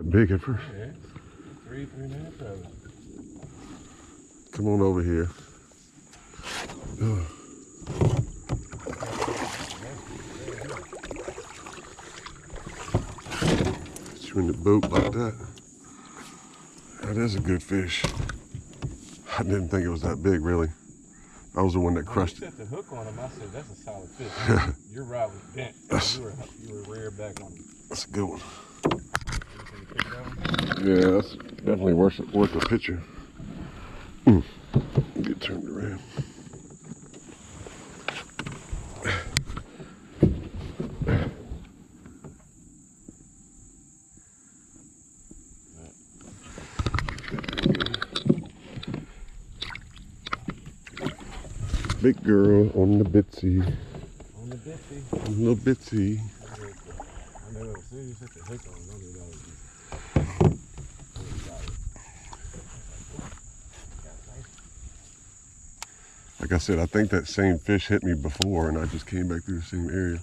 Big at first. Yeah, 3.5 probably. Come on over here. Ugh. Put you in the boat like that. That is a good fish. I didn't think it was that big, really. I was the one that crushed it. When you set the hook on him, I said, that's a solid fish. Your rod was bent. You were rear back on him. That's a good one. That one? Yeah, that's definitely worth a picture. Get turned around. Big girl on the bitsy. On the bitsy. On the bitsy. I know, as soon as you set the hook on, I knew that was just... Like I said, I think that same fish hit me before and I just came back through the same area.